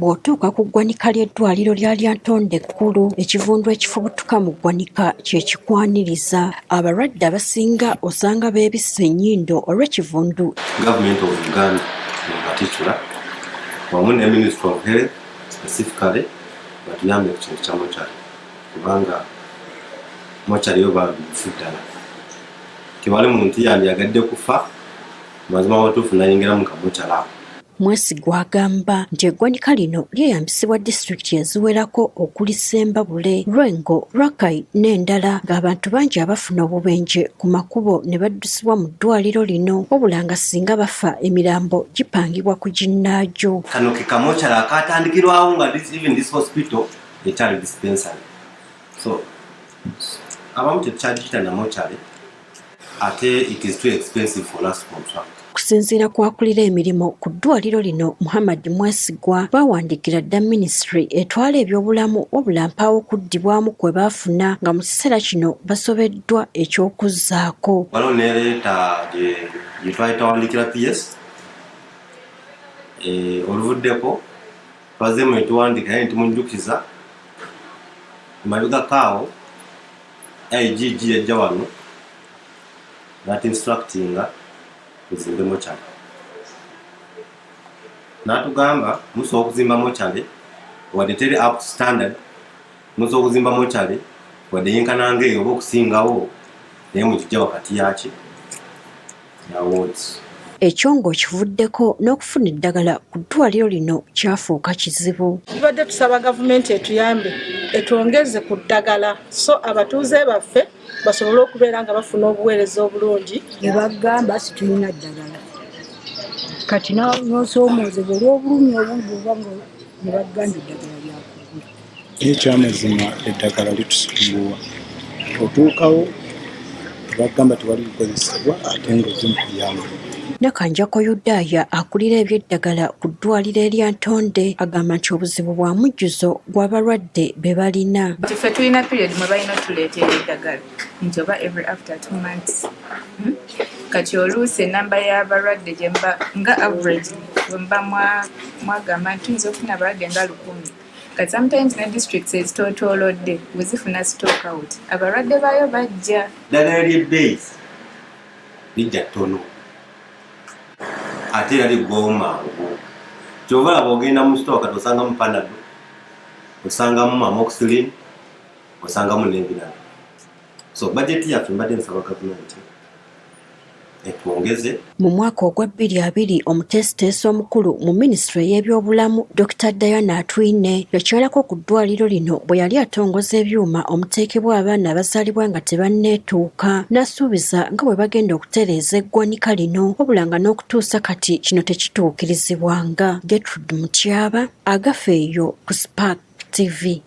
bw'otuuka ku ggwanika ly'eddwaliro lya Lyantonde ekkulu ekivundu ekifubutuka mu ggwanika kye kikwaniriza. Abalwadde abasinga osanga beebisse ennyindo olw'ekivundu. Government of Uganda in particular wamu ne Ministry of Health specifically batuyambe ku kintu kya mochari kubanga mochari yo babifu ddala tewali muntu yandiyagadde kufa mazima watuufu nayingira mu kamochari awo. Mwesigwa agamba nti eggwanika lino lyeyambisibwa disitulikiti eziwerako okuli Ssembabule, Lwengo, Rakai n'endala ng'abantu bangi abafuna obubenje ku makubo ne baddusibwa mu ddwaliro lino wabula nga singa bafa emirambo gipangibwa ku ginnaagyo. Kano ke kamochari akatandikirwawo nga even this hospital ekyali dispensary. So abamu tetukyagiyita na mochari ate it is too expensive for us to contract. Kusinziira ku akulira emirimu ku ddwaliro lino Muhammad Mwesigwa bawandiikira dda minisitule etwala ebyobulamu wabula mpaawo okuddibwamu kwe baafuna nga mu kiseera kino basobeddwa eky'okuzzaako. Waliwo ne leeta gye twali twawandiikira PS oluvuddeko twazeemu ne tuwandiika naye ne tumujjukiza emabega kaawo IGG yajja wano n'ati instructinga kuzimba mochari. Natugamba musobola okuzimba mochari wadde teri up standard, musobola okuzimba mochari wadde yenkana ng'eyo oba okusingawo naye mukijja wakati yaki ya wards. Ekyongo kivuddeko n'okufuna eddagala ku ddwaliro lino kyafuuka kizibu. Tubadde tusaba gavumenti etuyambe etwongeze ku ddagala so abatuuze baffe basobole okubeera nga bafuna obuweereza obulungi. Ne bagamba si tulina ddagala kati n'osoomoozebwa olw'obulumi obungi oba nga ne bagamba eddagala lyakugula. Ekyamazima eddagala litusumbuwa otuukawo bagamba tewali likozesebwa ate ng'ozimu kuyamba. Nakanjako Yudaaya akulira eby'eddagala ku ddwaliro erya Ntonde agamba nti obuzibu bwa mujjuzo gw'abalwadde be balina. Ffe tulina period mwe balina tuleetera eddagala nti oba every after 2 months. Kati oluusi enamba y'abalwadde gye mba nga average bwe mba mwagamba nti tuyinza okufuna abalwadde nga 1,000. Kati sometimes ne districts ezitotoolodde bwe zifuna stock out abalwadde baayo bajja. Eddagala ly'ebbeeyi lijja ttono ate era liggwawo mangu. Kyova laba ogenda mu sitowa kati osangamu Panadol, osangamu amoxicillin, osangamu n'ebirala. So budget yaffe mbadde nsaba gavumenti etwongeze. Mu mwaka ogwa 2020 omuteesiteesi omukulu mu minisitule y'ebyobulamu Dr. Diana Atwine yakyalako ku ddwaliro lino bwe yali atongoza ebyuma omuteekebwa abaana abazaalibwa nga tebanneetuuka n'asuubiza nga bwe bagenda okutereeza eggwanika lino wabula nga n'okutuusa kati kino tekituukirizibwanga. Gertrude Mutyaba, Agafeeyo ku Spark TV.